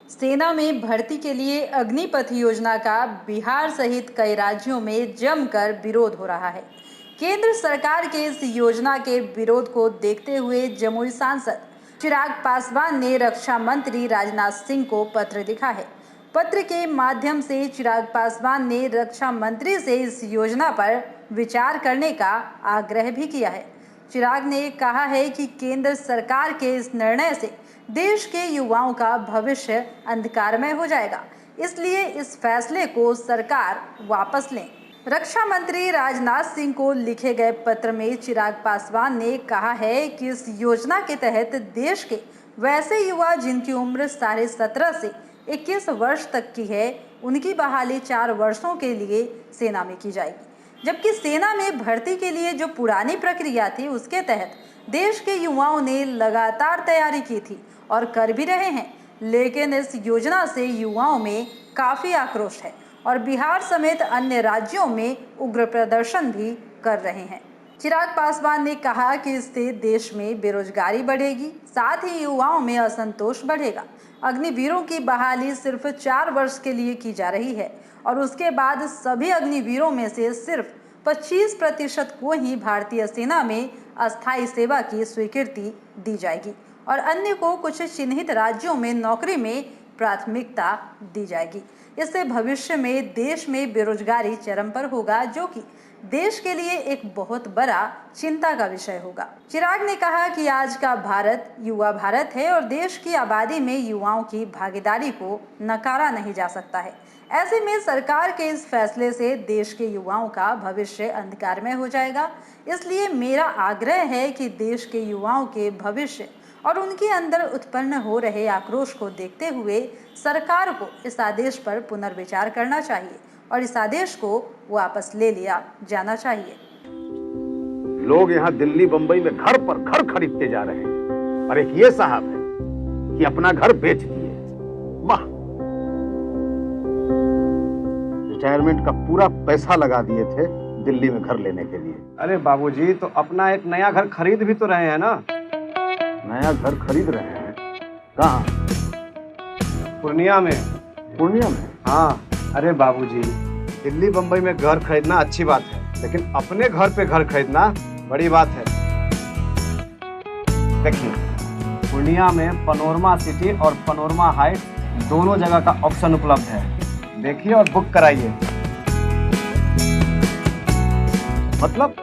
सेना में भर्ती के लिए अग्निपथ योजना का बिहार सहित कई राज्यों में जमकर विरोध हो रहा है। केंद्र सरकार के इस योजना के विरोध को देखते हुए जमुई सांसद चिराग पासवान ने रक्षा मंत्री राजनाथ सिंह को पत्र लिखा है। पत्र के माध्यम से चिराग पासवान ने रक्षा मंत्री से इस योजना पर विचार करने का आग्रह भी किया है। चिराग ने कहा है कि केंद्र सरकार के इस निर्णय से देश के युवाओं का भविष्य अंधकारमय हो जाएगा, इसलिए इस फैसले को सरकार वापस लें। रक्षा मंत्री राजनाथ सिंह को लिखे गए पत्र में चिराग पासवान ने कहा है कि इस योजना के तहत देश के वैसे युवा जिनकी उम्र 17.5 से 21 वर्ष तक की है, उनकी बहाली 4 वर्षों के लिए सेना में की जाएगी, जबकि सेना में भर्ती के लिए जो पुरानी प्रक्रिया थी उसके तहत देश के युवाओं ने लगातार तैयारी की थी और कर भी रहे हैं। लेकिन इस योजना से युवाओं में काफ़ी आक्रोश है और बिहार समेत अन्य राज्यों में उग्र प्रदर्शन भी कर रहे हैं। चिराग पासवान ने कहा कि इससे देश में बेरोजगारी बढ़ेगी, साथ ही युवाओं में असंतोष बढ़ेगा। अग्निवीरों की बहाली सिर्फ 4 वर्ष के लिए की जा रही है और उसके बाद सभी अग्निवीरों में से सिर्फ 25% को ही भारतीय सेना में अस्थायी सेवा की स्वीकृति दी जाएगी और अन्य को कुछ चिन्हित राज्यों में नौकरी में प्राथमिकता दी जाएगी। इससे भविष्य में देश में बेरोजगारी चरम पर होगा, जो कि देश के लिए एक बहुत बड़ा चिंता का विषय होगा। चिराग ने कहा कि आज का भारत युवा भारत है और देश की आबादी में युवाओं की भागीदारी को नकारा नहीं जा सकता है। ऐसे में सरकार के इस फैसले से देश के युवाओं का भविष्य अंधकारमय हो जाएगा। इसलिए मेरा आग्रह है कि देश के युवाओं के भविष्य और उनके अंदर उत्पन्न हो रहे आक्रोश को देखते हुए सरकार को इस आदेश पर पुनर्विचार करना चाहिए और इस आदेश को वापस ले लिया जाना चाहिए। लोग यहाँ दिल्ली बंबई में घर पर घर खरीदते जा रहे हैं और एक ये साहब है कि अपना घर बेच दिए। वाह, रिटायरमेंट का पूरा पैसा लगा दिए थे दिल्ली में घर लेने के लिए। अरे बाबूजी, तो अपना एक नया घर खरीद भी तो रहे हैं ना। नया घर खरीद रहे हैं? कहाँ? पूर्णिया में। पूर्णिया में? हाँ। अरे बाबूजी, दिल्ली बंबई में घर खरीदना अच्छी बात है, लेकिन अपने घर पे घर खरीदना बड़ी बात है। देखिए, पूर्णिया में पनोरमा सिटी और पनोरमा हाइट दोनों जगह का ऑप्शन उपलब्ध है। देखिए और बुक कराइए। मतलब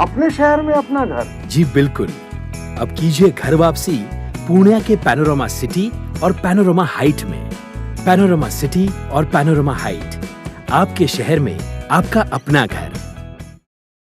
अपने शहर में अपना घर? जी बिल्कुल। अब कीजिए घर वापसी पूर्णिया के पैनोरमा सिटी और पैनोरमा हाइट में। पैनोरमा सिटी और पैनोरमा हाइट, आपके शहर में आपका अपना घर।